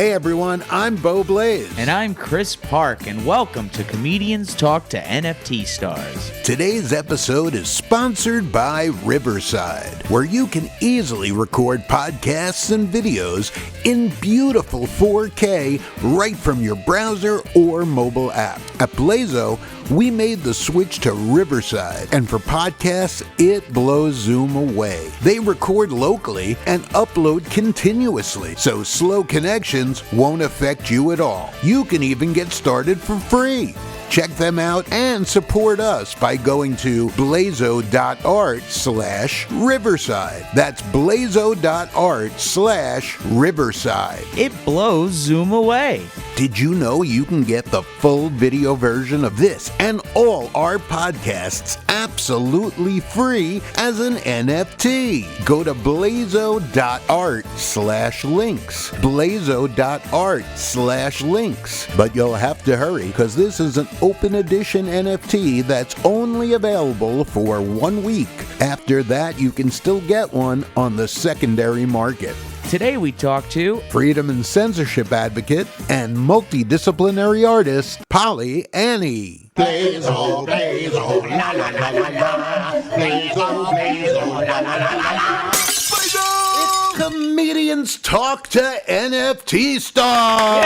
Hey everyone, I'm Bo Blaze. And I'm Chris Park, and welcome to Comedians Talk to NFT Stars. Today's episode is sponsored by Riverside, where you can easily record podcasts and videos in beautiful 4K right from your browser or mobile app. At BLAZO, we made the switch to Riverside, and for podcasts, it blows Zoom away. They record locally and upload continuously, so slow connections won't affect you at all. You can even get started for free. Check them out and support us by going to blazo.art/Riverside. That's blazo.art/Riverside. It blows Zoom away. Did you know you can get the full video version of this and all our podcasts absolutely free as an NFT? Go to blazo.art/links. blazo.art/links. But you'll have to hurry because this is an open edition NFT that's only available for 1 week. After that, you can still get one on the secondary market. Today we talk to freedom and censorship advocate and multidisciplinary artist, Polly Annie. BLAZO, BLAZO, la la la la la. BLAZO, BLAZO, la la la la la. It's Comedians Talk to NFT Stars.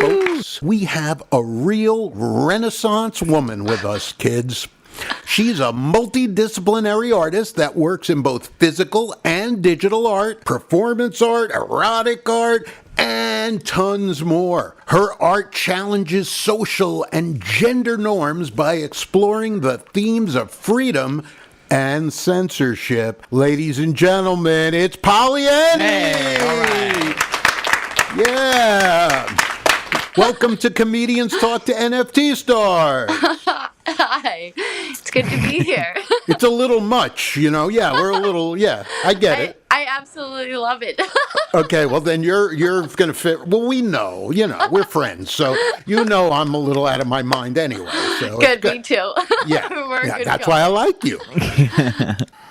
Folks, we have a real Renaissance woman with us, kids. She's a multidisciplinary artist that works in both physical and digital art, performance art, erotic art, and tons more. Her art challenges social and gender norms by exploring the themes of freedom and censorship. Ladies and gentlemen, it's Polly Annie! Hey, all right. Yeah! Welcome to Comedians Talk to NFT Stars. Hi, it's good to be here. It's a little much, you know. Yeah, we're a little. Yeah, I get it. I absolutely love it. Okay, well then you're going to fit. Well, we know, we're friends, so I'm a little out of my mind anyway. So good, me too. Yeah, that's why I like you.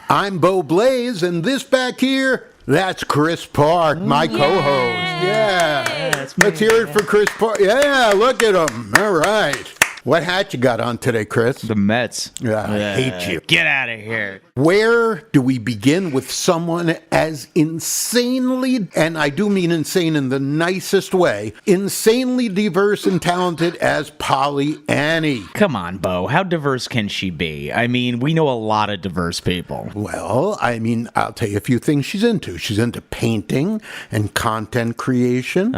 I'm Bo Blaze, and this back here. That's Chris Park, my co-host. Yeah. Let's hear it for Chris Park. Yeah, look at him. All right. What hat you got on today, Chris? The Mets. Yeah, I hate you. Get out of here. Where do we begin with someone as insanely, and I do mean insane in the nicest way, insanely diverse and talented as Polly Annie? Come on, Bo. How diverse can she be? I mean, we know a lot of diverse people. Well, I'll tell you a few things she's into. She's into painting and content creation,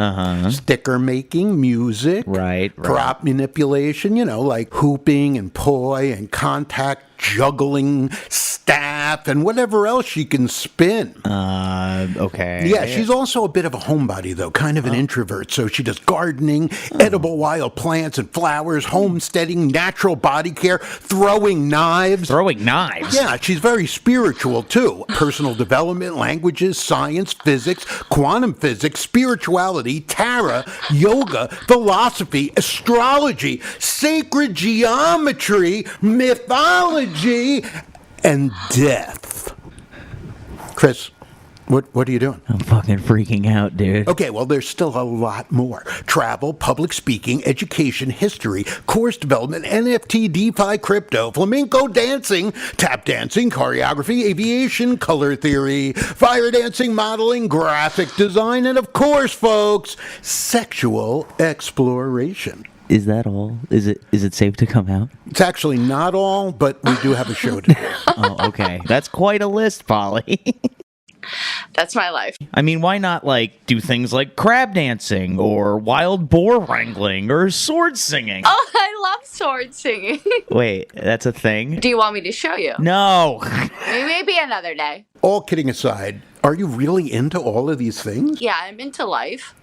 sticker making, music, right. prop manipulation, like hooping and poi and contact juggling, staff, and whatever else she can spin. Okay. Yeah, she's also a bit of a homebody, though, kind of an introvert. So she does gardening, edible wild plants and flowers, homesteading, natural body care, throwing knives. Throwing knives? Yeah, she's very spiritual, too. Personal development, languages, science, physics, quantum physics, spirituality, tarot, yoga, philosophy, astrology, sacred geometry, mythology, and death. Chris, what are you doing? I'm fucking freaking out, dude. Okay, well, there's still a lot more. Travel, public speaking, education, history, course development, NFT, DeFi, crypto, flamenco dancing, tap dancing, choreography, aviation, color theory, fire dancing, modeling, graphic design, and of course, folks, sexual exploration. Is that all? Is it safe to come out? It's actually not all, but we do have a show to do. Oh, okay. That's quite a list, Polly. That's my life. I mean, why not, do things like crab dancing, or wild boar wrangling, or sword singing? Oh, I love sword singing. Wait, that's a thing? Do you want me to show you? No. Maybe another day. All kidding aside, are you really into all of these things? Yeah, I'm into life.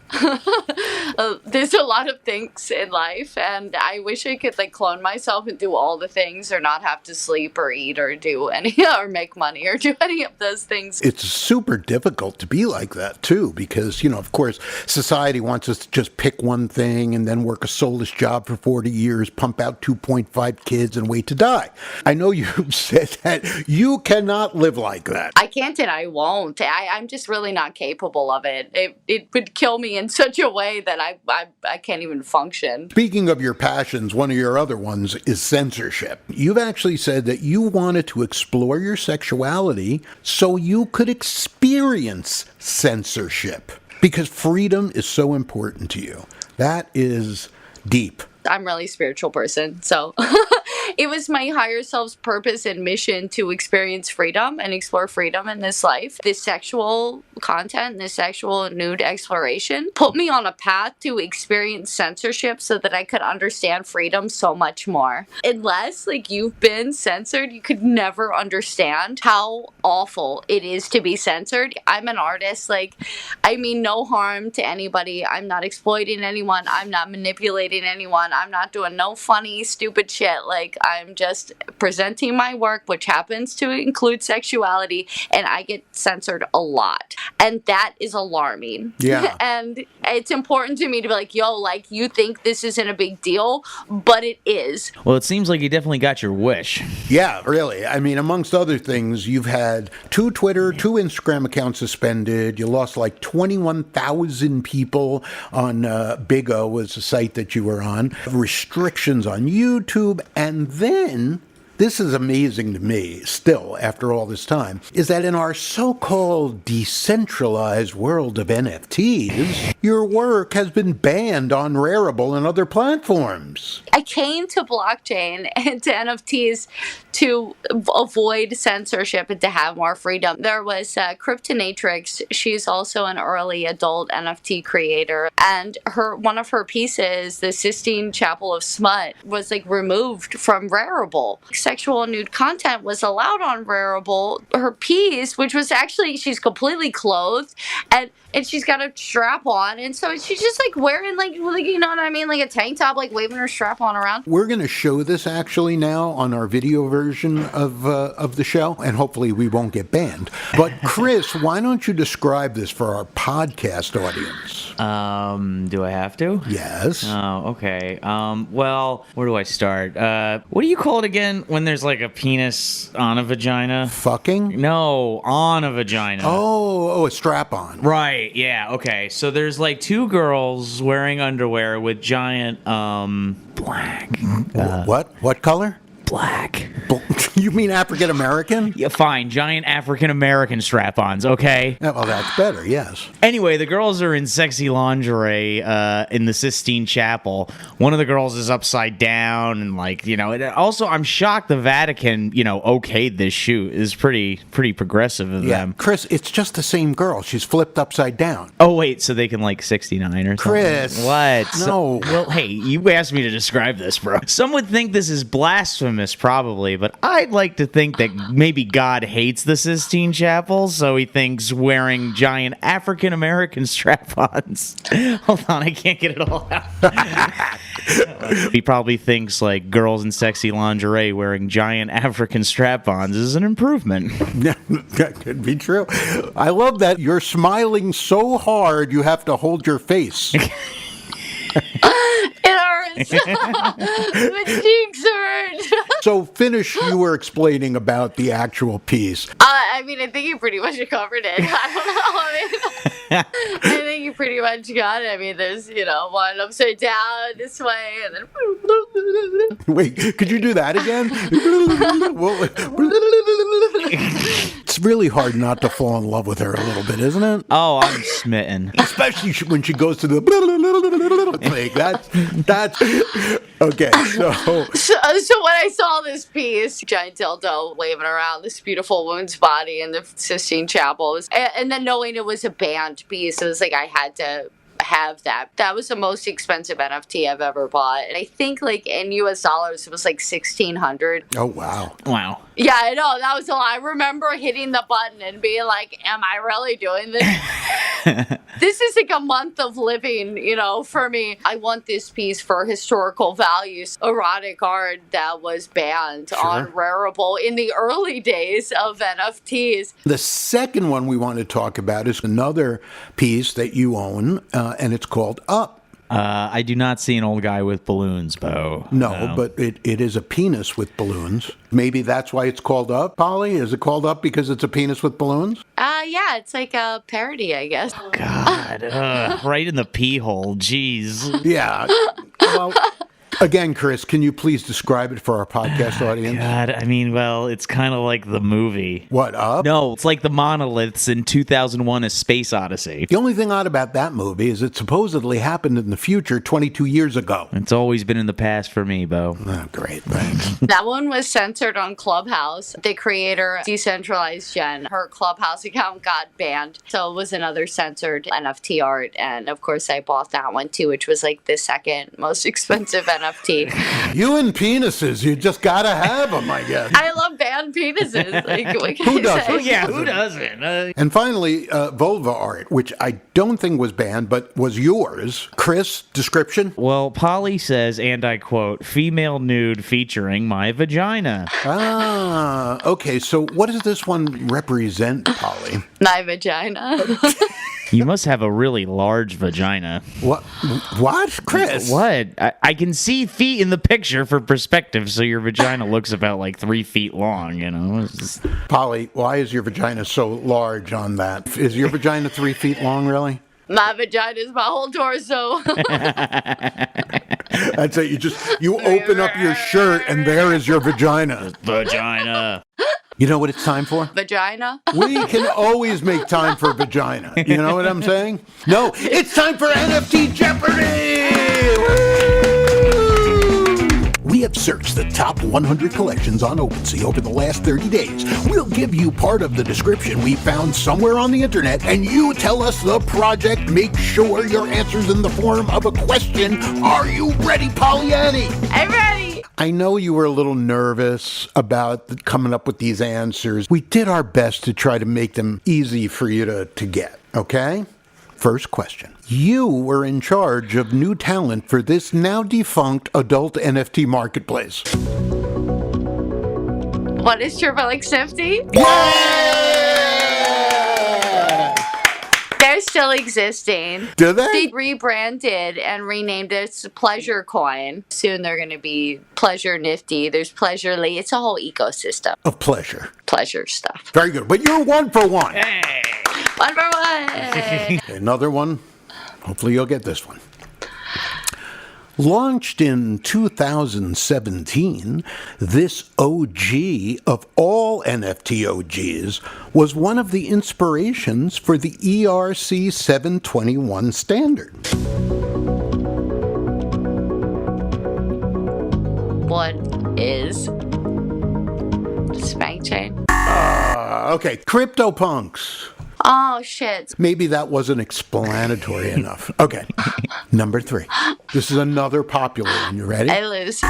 There's a lot of things in life, and I wish I could like clone myself and do all the things, or not have to sleep or eat or do any or make money or do any of those things. It's super difficult to be like that, too, because, of course, society wants us to just pick one thing and then work a soulless job for 40 years, pump out 2.5 kids, and wait to die. I know you said that you cannot live like that. I can't and I won't. I'm just really not capable of it. It would kill me in such a way that I can't even function. Speaking of your passions, one of your other ones is censorship. You've actually said that you wanted to explore your sexuality so you could experience censorship because freedom is so important to you. That is deep. I'm a really spiritual person, so it was my higher self's purpose and mission to experience freedom and explore freedom in this life. This sexual content, this sexual nude exploration put me on a path to experience censorship so that I could understand freedom so much more. Unless you've been censored, you could never understand how awful it is to be censored. I'm an artist. I mean no harm to anybody. I'm not exploiting anyone. I'm not manipulating anyone. I'm not doing no funny, stupid shit. I'm just presenting my work, which happens to include sexuality, and I get censored a lot. And that is alarming. Yeah. And it's important to me to be you think this isn't a big deal, but it is. Well, it seems like you definitely got your wish. Yeah, really. I mean, amongst other things, you've had 2 Twitter, 2 Instagram accounts suspended. You lost 21,000 people on BLAZO was the site that you were on. Restrictions on YouTube. And then, this is amazing to me, still, after all this time, is that in our so-called decentralized world of NFTs, your work has been banned on Rarible and other platforms. I came to blockchain and to NFTs to avoid censorship and to have more freedom. There was Cryptonatrix. She's also an early adult NFT creator, and one of her pieces, the Sistine Chapel of Smut, was removed from Rarible. Sexual nude content was allowed on Rarible. Her piece, which was actually, she's completely clothed and she's got a strap on, and so she's just wearing you know what I mean, a tank top, waving her strap on around. We're going to show this actually now on our video version of the show, and hopefully we won't get banned. But Chris, why don't you describe this for our podcast audience? Do I have to? Yes. Oh, okay. Well, where do I start? What do you call it again when there's a penis on a vagina? Fucking? No, on a vagina. Oh, a strap-on. Right, yeah, okay. So there's 2 girls wearing underwear with giant, black. What color? Black. You mean African American? Yeah, fine. Giant African American strap-ons, okay? Yeah, well, that's better, yes. Anyway, the girls are in sexy lingerie in the Sistine Chapel. One of the girls is upside down, and also, I'm shocked the Vatican, okayed this shoot. Is pretty progressive of them. Chris, it's just the same girl. She's flipped upside down. Oh, wait, so they can 69 or something? Chris. What? No. Well, hey, you asked me to describe this, bro. Some would think this is blasphemous, probably, but I'd like to think that maybe God hates the Sistine Chapel, so he thinks wearing giant African American strap-ons. Hold on, I can't get it all out. He probably thinks girls in sexy lingerie wearing giant African strap-ons is an improvement. Yeah, that could be true. I love that you're smiling so hard you have to hold your face. It hurts. My cheeks hurt. So finish, you were explaining about the actual piece. I think you pretty much covered it. I don't know. I think you pretty much got it. There's, one upside down this way, and then... Wait, could you do that again? It's really hard not to fall in love with her a little bit, isn't it? Oh, I'm smitten. Especially when she goes to the thing. That's okay. So when I saw this piece, giant dildo waving around this beautiful woman's body in the Sistine Chapel, and then knowing it was a banned piece, it was I had to have that. That was the most expensive NFT I've ever bought. And I think like in US dollars, it was like 1,600. Oh, wow. Wow. Yeah, I know. That was a lot. I remember hitting the button and being like, am I really doing this? This is like a month of living, for me. I want this piece for historical values. Erotic art that was banned on Rarible in the early days of NFTs. The second one we want to talk about is another piece that you own, and it's called Up. I do not see an old guy with balloons, Bo. No, but it is a penis with balloons. Maybe that's why it's called Up, Polly? Is it called Up because it's a penis with balloons? Yeah, it's like a parody, I guess. God, right in the pee hole. Jeez. Yeah. Well, again, Chris, can you please describe it for our podcast audience? God, I mean, well, it's kind of like the movie. What, Up? No, it's like the monoliths in 2001: A Space Odyssey. The only thing odd about that movie is it supposedly happened in the future 22 years ago. It's always been in the past for me, Bo. Oh, great, thanks. That one was censored on Clubhouse. The creator, Decentralized Jen, her Clubhouse account got banned. So it was another censored NFT art. And of course, I bought that one too, which was like the second most expensive NFT. You and penises, you just gotta have them, I guess. I love banned penises. Like, what can Who I doesn't? say? Yeah, who doesn't? And finally, vulva art, which I don't think was banned, but was yours. Chris, description? Well, Polly says, and I quote, female nude featuring my vagina. Ah, okay. So what does this one represent, Polly? My vagina. You must have a really large vagina. What? What, Chris? What? I can see feet in the picture for perspective, so your vagina looks about like 3 feet long, It's just... Polly, why is your vagina so large on that? Is your vagina 3 feet long, really? My vagina is my whole torso. That's it. You open up your shirt and there is your vagina. Vagina. You know what it's time for? Vagina? We can always make time for vagina. You know what I'm saying? No, it's time for NFT Jeopardy! Woo! We have searched the top 100 collections on OpenSea over the last 30 days. We'll give you part of the description we found somewhere on the internet, and you tell us the project. Make sure your answer's in the form of a question. Are you ready, Pollyanny? I'm ready. I know you were a little nervous about coming up with these answers. We did our best to try to make them easy for you to get, okay? First question. You were in charge of new talent for this now defunct adult NFT marketplace. What is Triple X Nifty? They're still existing. Do they? They rebranded and renamed it Pleasure Coin. Soon they're going to be Pleasure Nifty. There's Pleasurely. It's a whole ecosystem. Of pleasure. Pleasure stuff. Very good. But you're 1 for 1. Hey. 1 for 1. Another one. Hopefully you'll get this one. Launched in 2017, this OG of all NFT OGs was one of the inspirations for the ERC 721 standard. What is Spank Chain? Okay, CryptoPunks. Oh, shit. Maybe that wasn't explanatory enough. Okay, number 3. This is another popular one. You ready? I lose.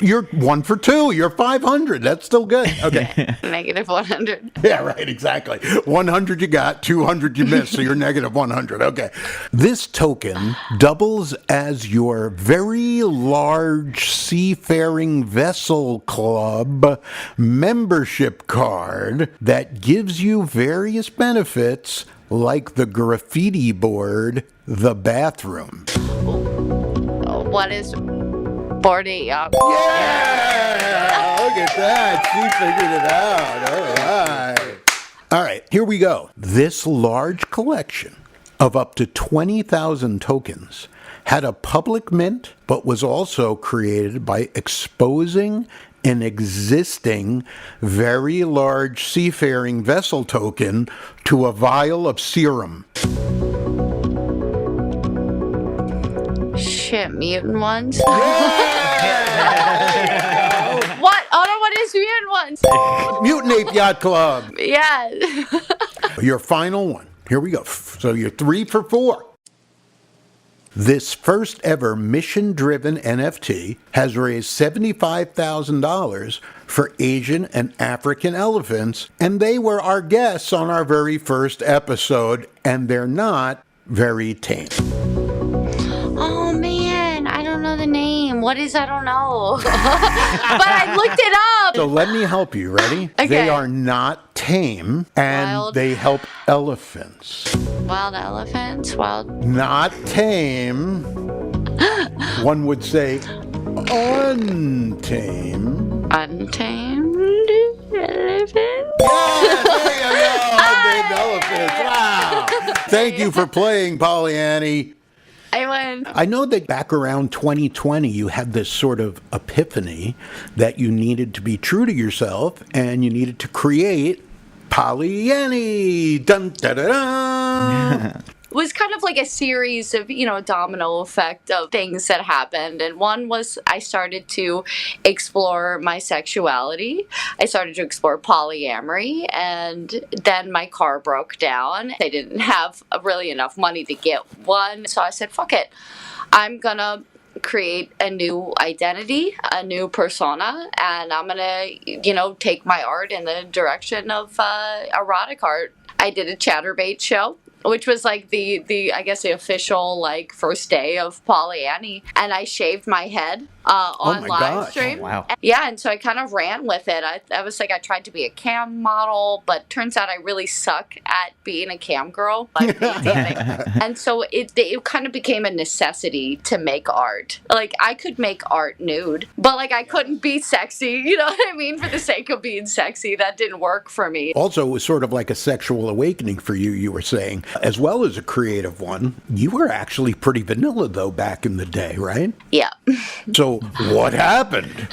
You're 1 for 2. You're 500. That's still good. Okay. Negative 100. Yeah, right, exactly. 100 you got, 200 you missed, so you're negative 100. Okay. This token doubles as your very large seafaring vessel club membership card that gives you various benefits like the graffiti board, the bathroom. What is boarding? Yeah! Look at that. She figured it out. All right, here we go. This large collection of up to 20,000 tokens had a public mint, but was also created by exposing an existing very large seafaring vessel token to a vial of serum. Shit, mutant ones? Yeah! What? Oh no, what is mutant ones? Mutant Ape Yacht Club. Yeah. Your final one. Here we go. So you're 3 for 4. This first ever mission-driven NFT has raised $75,000 for Asian and African elephants, and they were our guests on our very first episode, and they're not very tame. Oh man, I don't know the name. What is I don't know. But I looked it up. So let me help you. Ready? Okay. They are not tame, and Wild. they help elephants. Wild elephants, wild. Not tame. One would say untamed. Untamed elephant. Yeah, there you go. Untamed elephants. Wow. Thank you for playing, Pollyanny. I win. I know that back around 2020, you had this sort of epiphany that you needed to be true to yourself and you needed to create Pollyanny. Dun, da, da, da. It was kind of like a series of, domino effect of things that happened. And one was I started to explore my sexuality. I started to explore polyamory. And then my car broke down. I didn't have really enough money to get one. So I said, fuck it. I'm going to create a new identity, a new persona, and I'm going to, take my art in the direction of erotic art. I did a Chatterbait show, which was like the I guess the official like first day of Pollyanny, and I shaved my head on my live gosh. stream. Oh, wow. Yeah, and so I kind of ran with it. I was like, I tried to be a cam model, but turns out I really suck at being a cam girl. And so it kind of became a necessity to make art. Like I could make art nude, but like I couldn't be sexy. You know what I mean? For the sake of being sexy, that didn't work for me. Also, it was sort of like a sexual awakening for you, you were saying, as well as a creative one. You were actually pretty vanilla, though, back in the day, right? Yeah. So what happened?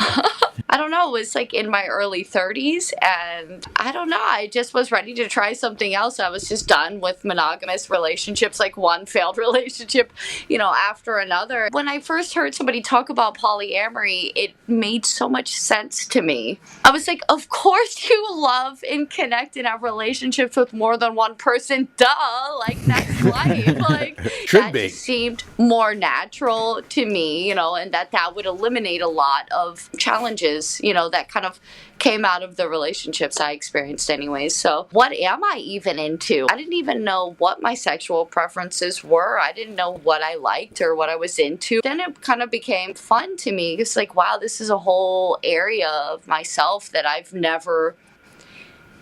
I don't know. It was like in my early 30s, and I don't know. I just was ready to try something else. I was just done with monogamous relationships, like one failed relationship, after another. When I first heard somebody talk about polyamory, it made so much sense to me. I was like, of course you love and connect and have relationships with more than one person. Duh. Like, that's life. Like, Should that be. just seemed more natural to me, and that would eliminate a lot of challenges, that kind of came out of the relationships I experienced anyways. So what am I even into? I didn't even know what my sexual preferences were. I didn't know what I liked or what I was into. Then it kind of became fun to me. It's like, wow, this is a whole area of myself that I've never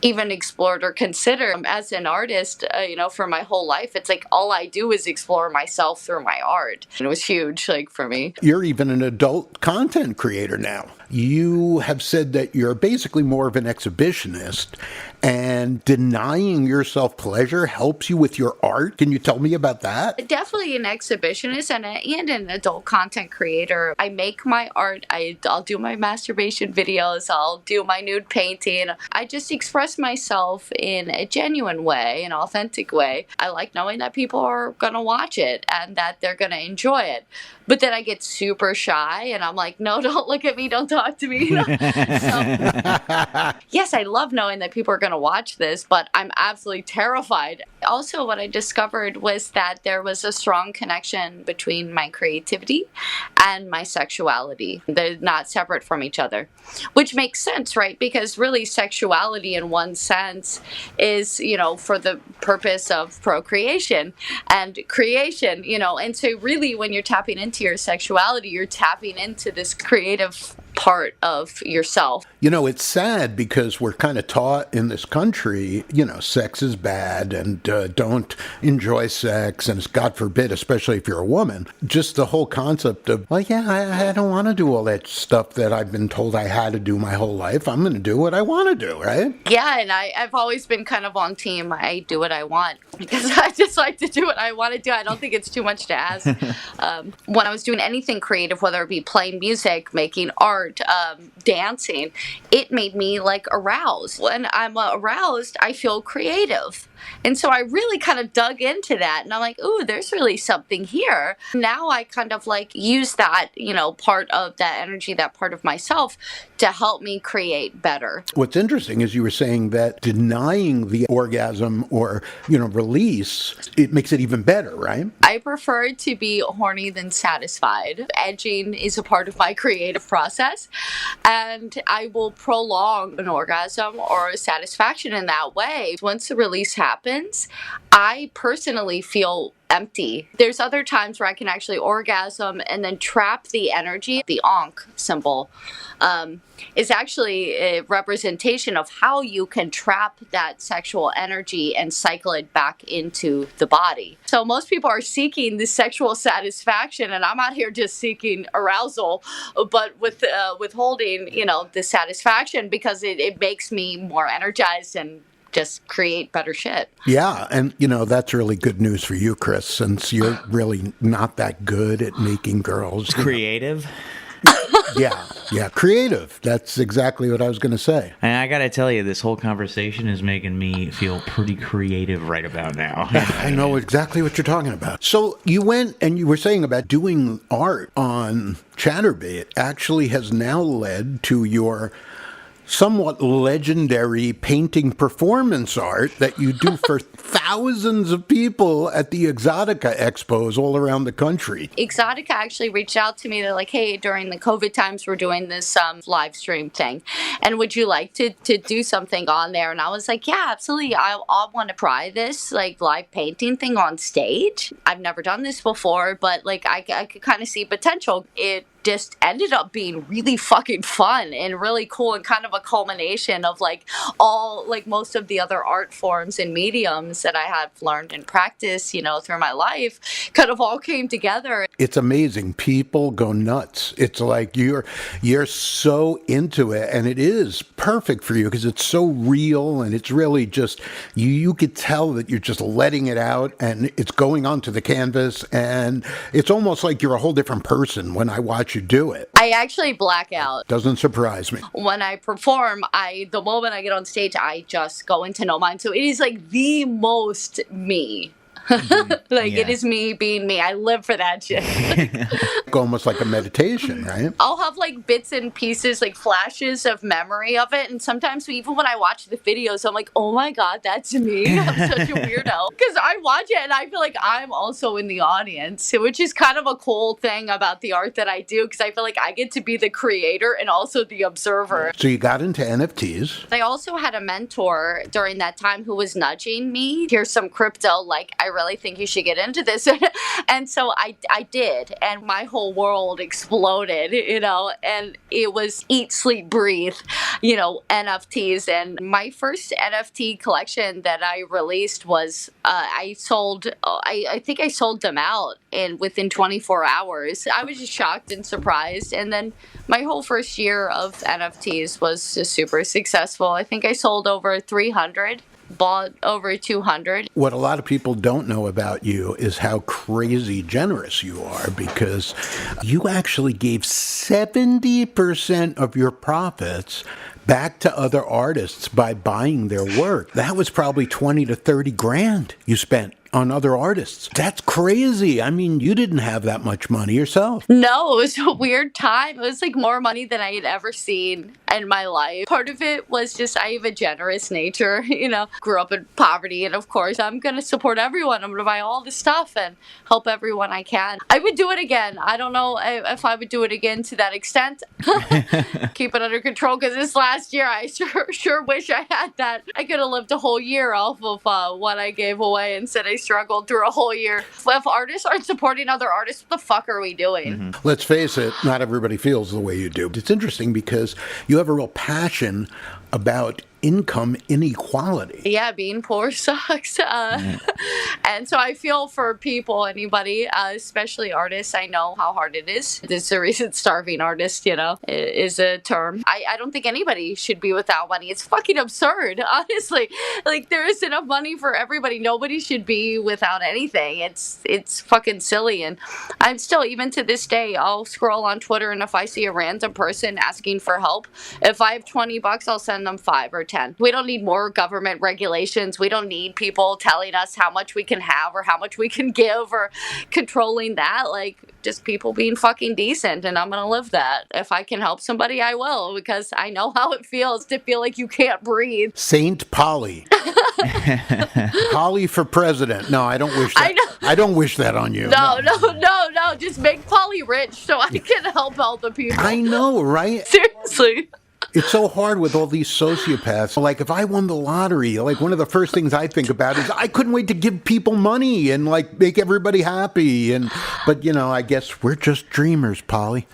even explored or considered. As an artist, for my whole life, it's like all I do is explore myself through my art. And it was huge, like, for me. You're even an adult content creator now. You have said that you're basically more of an exhibitionist, and denying yourself pleasure helps you with your art. Can you tell me about that? Definitely an exhibitionist and an adult content creator. I make my art. I'll do my masturbation videos. I'll do my nude painting. I just express myself in a genuine way, an authentic way. I like knowing that people are going to watch it and that they're going to enjoy it. But then I get super shy and I'm like, no, don't look at me. Don't talk to me. So, yes, I love knowing that people are going to watch this, but I'm absolutely terrified. Also, what I discovered was that there was a strong connection between my creativity and my sexuality. They're not separate from each other, which makes sense, right? Because really sexuality in one sense is, for the purpose of procreation and creation, and so really when you're tapping into your sexuality, you're tapping into this creative part of yourself. It's sad because we're kind of taught in this country, sex is bad and don't enjoy sex, and it's God forbid, especially if you're a woman. Just the whole concept of, I don't want to do all that stuff that I've been told I had to do my whole life. I'm going to do what I want to do, right? Yeah, and I've always been kind of on team, I do what I want, because I just like to do what I want to do. I don't think it's too much to ask. When I was doing anything creative, whether it be playing music, making art, dancing, it made me like aroused. When I'm aroused, I feel creative. And so I really kind of dug into that, and I'm like, ooh, there's really something here. Now I kind of like use that, part of that energy, that part of myself to help me create better. What's interesting is you were saying that denying the orgasm or, release, it makes it even better, right? I prefer to be horny than satisfied. Edging is a part of my creative process, and I will prolong an orgasm or a satisfaction in that way. Once the release happens, I personally feel empty. There's other times where I can actually orgasm and then trap the energy. The Ankh symbol is actually a representation of how you can trap that sexual energy and cycle it back into the body. So most people are seeking the sexual satisfaction, and I'm out here just seeking arousal, but with withholding, the satisfaction, because it makes me more energized and just create better shit. Yeah, and that's really good news for you, Chris, since you're really not that good at making girls creative. Yeah, creative. That's exactly what I was going to say. And I got to tell you, this whole conversation is making me feel pretty creative right about now. I know exactly what you're talking about. So you went and you were saying about doing art on Chatterbait actually has now led to your somewhat legendary painting performance art that you do for thousands of people at the Exxxotica Expos all around the country. Exxxotica actually reached out to me. They're like, hey, during the COVID times, we're doing this live stream thing. And would you like to do something on there? And I was like, yeah, absolutely. I want to try this like live painting thing on stage. I've never done this before, but like I could kind of see potential. It just ended up being really fucking fun and really cool, and kind of a culmination of like all, like most of the other art forms and mediums that I have learned and practiced, through my life, kind of all came together. It's amazing. People go nuts. It's like you're so into it, and it is perfect for you because it's so real, and it's really just, you could tell that you're just letting it out, and it's going onto the canvas, and it's almost like you're a whole different person when I watch you do it. I actually black out. Doesn't surprise me. When I perform, the moment I get on stage, I just go into no mind. So it is like the most me. It is me being me. I live for that shit. Almost like a meditation, right? I'll have like bits and pieces, like flashes of memory of it, and sometimes even when I watch the videos, I'm like, oh my god, that's me. I'm such a weirdo, because I watch it and I feel like I'm also in the audience, which is kind of a cool thing about the art that I do, because I feel like I get to be the creator and also the observer. So you got into NFTs. I also had a mentor during that time who was nudging me, here's some crypto, like I really think you should get into this. And so I did, and my whole world exploded, and it was eat, sleep, breathe, NFTs. And my first NFT collection that I released was I think I sold them out within 24 hours. I was just shocked and surprised. And then my whole first year of NFTs was just super successful. I think I sold over 300. Bought over 200. What a lot of people don't know about you is how crazy generous you are, because you actually gave 70% of your profits back to other artists by buying their work. That was probably 20 to 30 grand you spent on other artists. That's crazy. I mean, you didn't have that much money yourself. No, it was a weird time. It was like more money than I had ever seen in my life. Part of it was just I have a generous nature, grew up in poverty, and of course I'm going to support everyone. I'm going to buy all this stuff and help everyone I can. I would do it again. I don't know if I would do it again to that extent. Keep it under control, because this last year I sure wish I had that. I could have lived a whole year off of what I gave away. Instead I struggled through a whole year. If artists aren't supporting other artists, what the fuck are we doing? Mm-hmm. Let's face it, not everybody feels the way you do. It's interesting because you have a real passion about income inequality. Yeah, being poor sucks. And so I feel for people, anybody, especially artists. I know how hard it is. There's a reason starving artist, is a term. I don't think anybody should be without money. It's fucking absurd, honestly. Like, there is enough money for everybody. Nobody should be without anything. It's fucking silly. And I'm still, even to this day, I'll scroll on Twitter, and if I see a random person asking for help, if I have $20, I'll send them $5 or 10. We don't need more government regulations. We don't need people telling us how much we can have or how much we can give or controlling that. Like, just people being fucking decent, and I'm gonna live that. If I can help somebody, I will, because I know how it feels to feel like you can't breathe. Saint Polly. Polly for president. No, I don't wish that. I know. I don't wish that on you. No. Just make Polly rich so I can help all the people. I know, right? Seriously. It's so hard with all these sociopaths. Like, if I won the lottery, like, one of the first things I think about is I couldn't wait to give people money and, like, make everybody happy. But, you know, I guess we're just dreamers, Polly.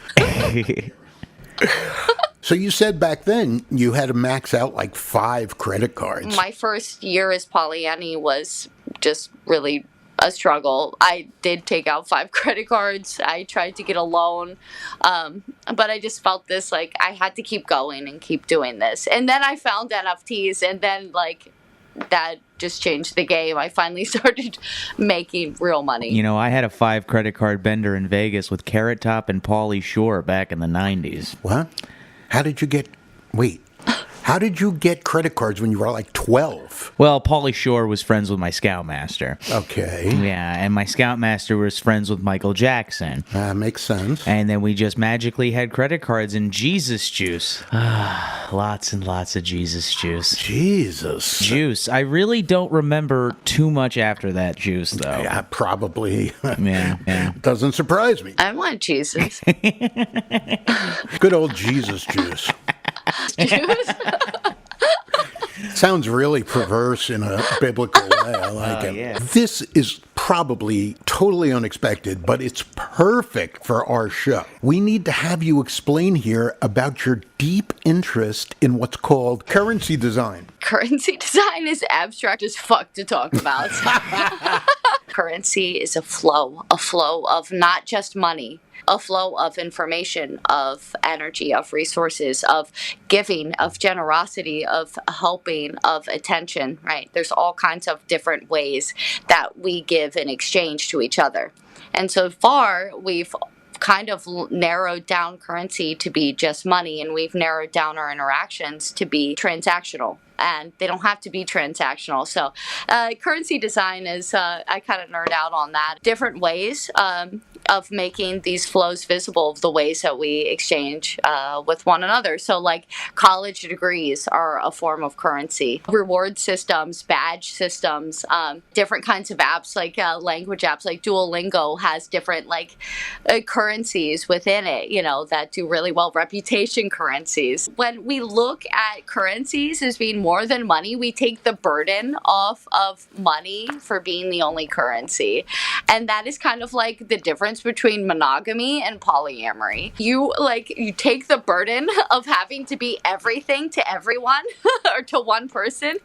So you said back then you had to max out, like, 5 credit cards. My first year as Pollyanny was just really a struggle. I did take out 5 credit cards. I tried to get a loan. But I just felt this, like, I had to keep going and keep doing this. And then I found NFTs, and then, like, that just changed the game. I finally started making real money. You know, I had a 5 credit card bender in Vegas with Carrot Top and Pauly Shore back in the 90s. What? How did you get credit cards when you were like 12? Well, Pauly Shore was friends with my Scoutmaster. Okay. Yeah, and my Scoutmaster was friends with Michael Jackson. Makes sense. And then we just magically had credit cards and Jesus juice. Lots and lots of Jesus juice. Jesus. Juice. I really don't remember too much after that juice, though. Yeah, probably. Yeah. Doesn't surprise me. I want Jesus. Good old Jesus juice. Juice? Sounds really perverse in a biblical way. I like it. Yeah. This is probably totally unexpected, but it's perfect for our show. We need to have you explain here about your deep interest in what's called currency design. Currency design is abstract as fuck to talk about. Currency is a flow of not just money, a flow of information, of energy, of resources, of giving, of generosity, of helping, of attention, right? There's all kinds of different ways that we give in exchange to each other. And so far, we've kind of narrowed down currency to be just money, and we've narrowed down our interactions to be transactional. And they don't have to be transactional. So currency design is, I kind of nerd out on that. Different ways of making these flows visible, the ways that we exchange with one another. So like college degrees are a form of currency. Reward systems, badge systems, different kinds of apps like language apps like Duolingo has different like currencies within it, you know, that do really well. Reputation currencies. When we look at currencies as being more than money, we take the burden off of money for being the only currency. And that is kind of like the difference between monogamy and polyamory. You take the burden of having to be everything to everyone or to one person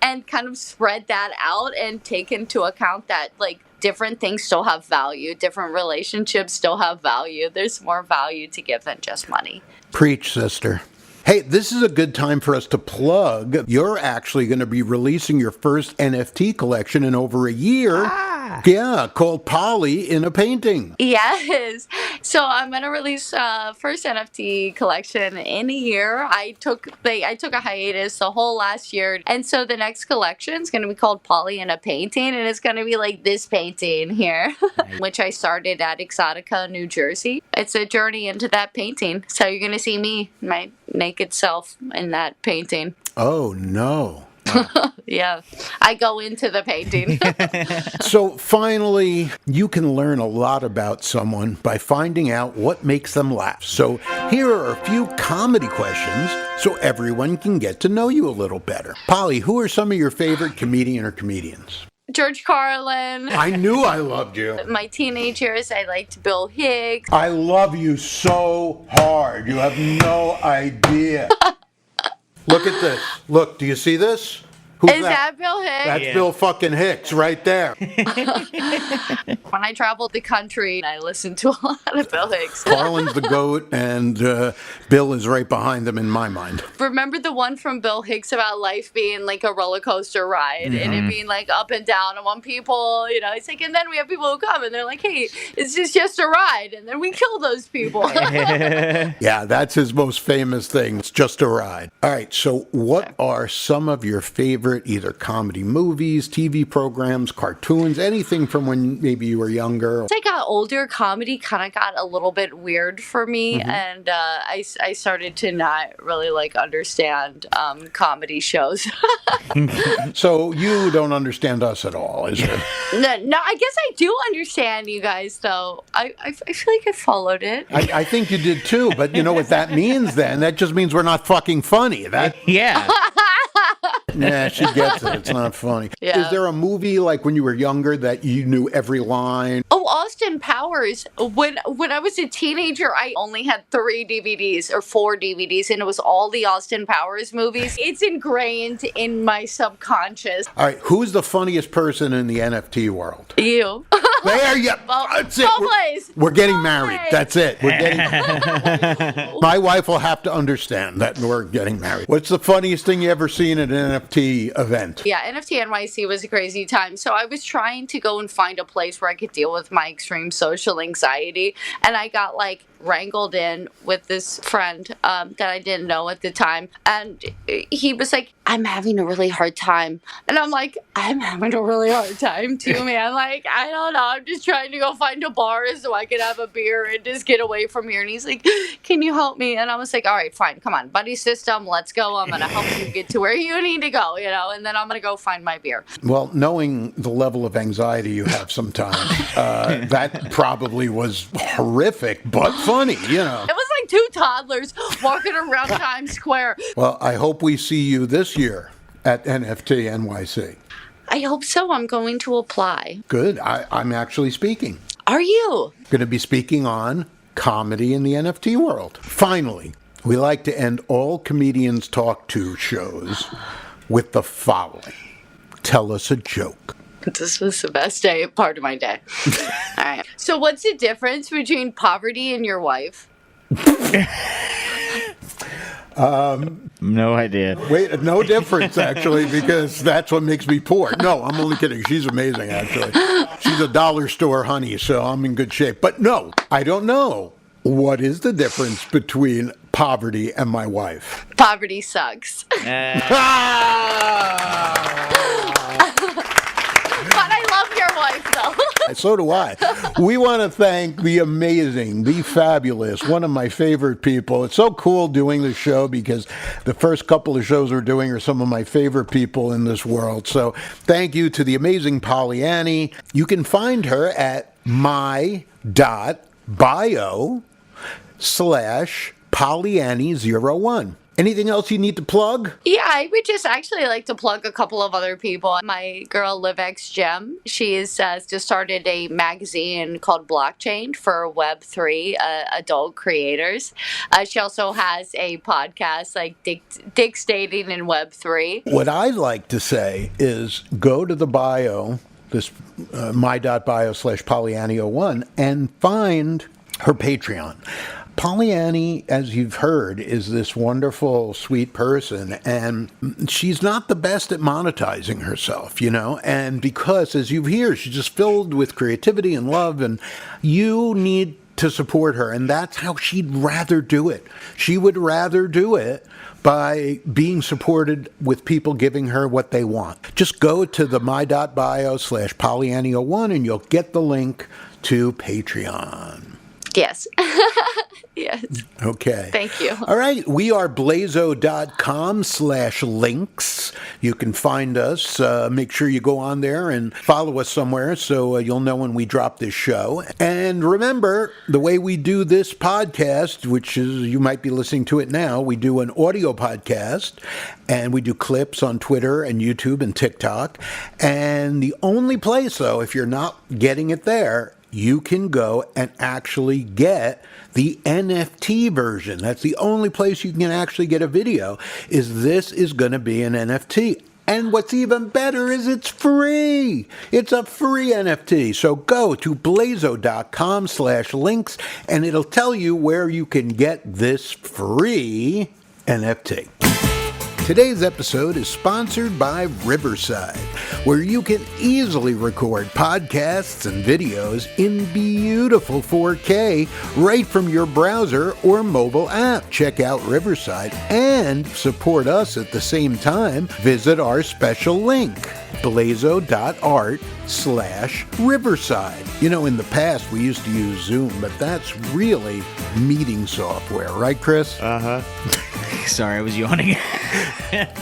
and kind of spread that out and take into account that like different things still have value, different relationships still have value. There's more value to give than just money. Preach, sister. Hey, this is a good time for us to plug. You're actually going to be releasing your first NFT collection in over a year. Yeah, called Polly in a Painting. Yes. So I'm going to release first NFT collection in a year. I took a hiatus the whole last year. And so the next collection is going to be called Polly in a Painting. And it's going to be like this painting here, which I started at Exxxotica, New Jersey. It's a journey into that painting. So you're going to see me, my naked self in that painting. Oh, no. Yeah, I go into the painting. So finally, you can learn a lot about someone by finding out what makes them laugh. So here are a few comedy questions so everyone can get to know you a little better. Polly, who are some of your favorite comedian or comedians? George Carlin. I knew I loved you. My teenage years, I liked Bill Hicks. I love you so hard. You have no idea. Look at this. Look, do you see this? Is that Bill Hicks? That's Bill fucking Hicks right there. When I traveled the country, I listened to a lot of Bill Hicks. Carlin's the GOAT, and Bill is right behind them in my mind. Remember the one from Bill Hicks about life being like a roller coaster ride and it being like up and down? And when people, it's like, and then we have people who come and they're like, hey, it's just a ride. And then we kill those people. Yeah, that's his most famous thing. It's just a ride. All right, so what are some of your favorite either comedy movies, TV programs, cartoons, anything from when maybe you were younger? As I got older, comedy kind of got a little bit weird for me, and I started to not really understand comedy shows. So you don't understand us at all, is it? No, I guess I do understand you guys, though. I feel like I followed it. I think you did too, but you know what that means then? That just means we're not fucking funny. Yeah. Nah, she gets it. It's not funny. Yeah. Is there a movie like when you were younger that you knew every line? Oh, Austin Powers. When I was a teenager, I only had 3 DVDs or 4 DVDs, and it was all the Austin Powers movies. It's ingrained in my subconscious. All right, who's the funniest person in the NFT world? You. There you Well, That's it. please. We're getting married. That's it. We're getting. My wife will have to understand that we're getting married. What's the funniest thing you ever seen at an NFT event? Yeah, NFT NYC was a crazy time. So I was trying to go and find a place where I could deal with my extreme social anxiety. And I got wrangled in with this friend that I didn't know at the time. And he was like, I'm having a really hard time. And I'm like, I'm having a really hard time too, man. I don't know. I'm just trying to go find a bar so I could have a beer and just get away from here. And he's like, can you help me? And I was like, all right, fine. Come on. Buddy system. Let's go. I'm going to help you get to where you need to go, and then I'm going to go find my beer. Well, knowing the level of anxiety you have sometimes, that probably was horrific, but funny, It was like 2 toddlers walking around Times Square. Well, I hope we see you this year at NFT NYC. I hope so. I'm going to apply. Good. I'm actually speaking. Are you? Going to be speaking on comedy in the NFT world. Finally, we like to end all comedians talk to shows with the following. Tell us a joke. This was the best part of my day. All right. So what's the difference between poverty and your wife? No idea. Wait, no difference, actually, because that's what makes me poor. No, I'm only kidding. She's amazing, actually. She's a dollar store honey, so I'm in good shape. But no, I don't know. What is the difference between poverty and my wife? Poverty sucks. But I love your wife, though. So do I. We want to thank the amazing, the fabulous, one of my favorite people. It's so cool doing this show because the first couple of shows we're doing are some of my favorite people in this world. So thank you to the amazing Pollyanny. You can find her at my.bio/Pollyanny01. Anything else you need to plug? Yeah, I would just actually like to plug a couple of other people. My girl, LiveX Gem, she has just started a magazine called Blockchain for Web3 adult creators. She also has a podcast like Dick's Dating in Web3. What I'd like to say is go to the bio, this my.bio/Pollyanny01, and find her Patreon. Pollyanny, as you've heard, is this wonderful, sweet person, and she's not the best at monetizing herself, and because, as you hear, she's just filled with creativity and love, and you need to support her, and that's how she'd rather do it. She would rather do it by being supported with people giving her what they want. Just go to the my.bio/Pollyanny01 and you'll get the link to Patreon. Yes. Yes. Okay. Thank you. All right. We are BLAZO.com/links. You can find us. Make sure you go on there and follow us somewhere so you'll know when we drop this show. And remember, the way we do this podcast, which is, you might be listening to it now, we do an audio podcast and we do clips on Twitter and YouTube and TikTok. And the only place, though, if you're not getting it there, you can go and actually get the NFT version. That's the only place you can actually get a video, this is going to be an NFT. And what's even better is it's free. It's a free NFT. So go to blazo.com/links and it'll tell you where you can get this free NFT. Today's episode is sponsored by Riverside, where you can easily record podcasts and videos in beautiful 4K right from your browser or mobile app. Check out Riverside and support us at the same time. Visit our special link, blazo.art/Riverside. You know, in the past we used to use Zoom, but that's really meeting software, right, Chris? Sorry, I was yawning.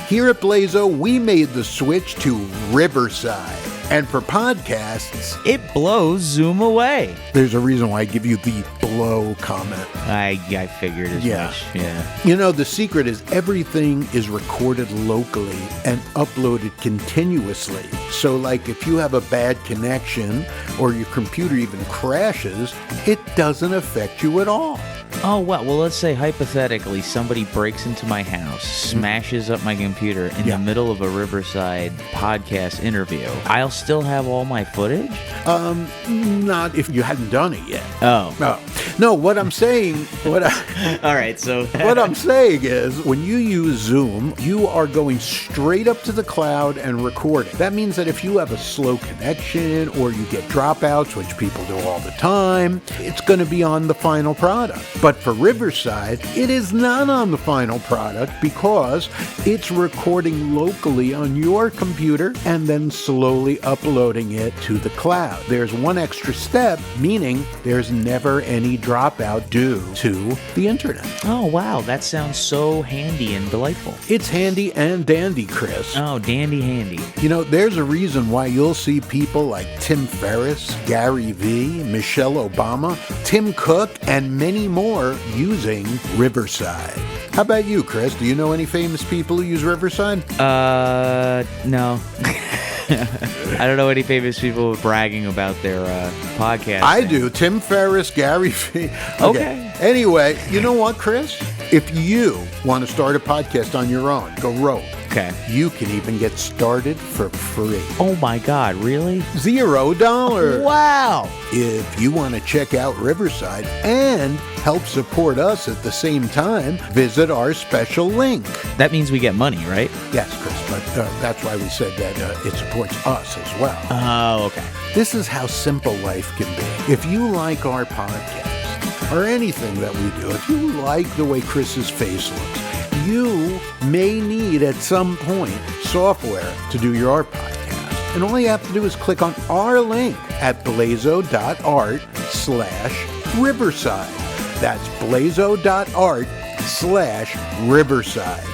Here at BLAZO, we made the switch to Riverside. And for podcasts, It blows Zoom away. there's a reason why I give you the blow comment. I figured as much. Yeah. You know, the secret is everything is recorded locally and uploaded continuously. So, like, if you have a bad connection or your computer even crashes, it doesn't affect you at all. Oh, well, let's say hypothetically somebody breaks into my house, smashes up my computer in the middle of a Riverside podcast interview. I'll still have all my footage? Not if you hadn't done it yet. Oh. No, what I'm saying, All right, so... what I'm saying is, when you use Zoom, you are going straight up to the cloud and recording. That means that if you have a slow connection or you get dropouts, which people do all the time, it's going to be on the final product. But for Riverside, it is not on the final product because it's recording locally on your computer and then slowly uploading it to the cloud. There's one extra step, meaning there's never any dropout due to the internet. Oh, wow, that sounds so handy and delightful. It's handy and dandy, Chris. Oh, dandy handy. You know, there's a reason why you'll see people like Tim Ferriss, Gary Vee, Michelle Obama, Tim Cook, and many more using Riverside. How about you, Chris? Do you know any famous people who use Riverside? No. I don't know any famous people bragging about their podcast. I do. Tim Ferriss, Gary Vee. Okay. Anyway, you know what, Chris? If you want to start a podcast on your own, go rogue. Okay. You can even get started for free. Oh my God, really? $0. Wow. If you want to check out Riverside and help support us at the same time, visit our special link. That means we get money, right? Yes, Chris, but that's why we said that it supports us as well. Oh, okay. This is how simple life can be. If you like our podcast or anything that we do, if you like the way Chris's face looks, you may need at some point software to do your podcast. And all you have to do is click on our link at blazo.art/Riverside. That's blazo.art/Riverside.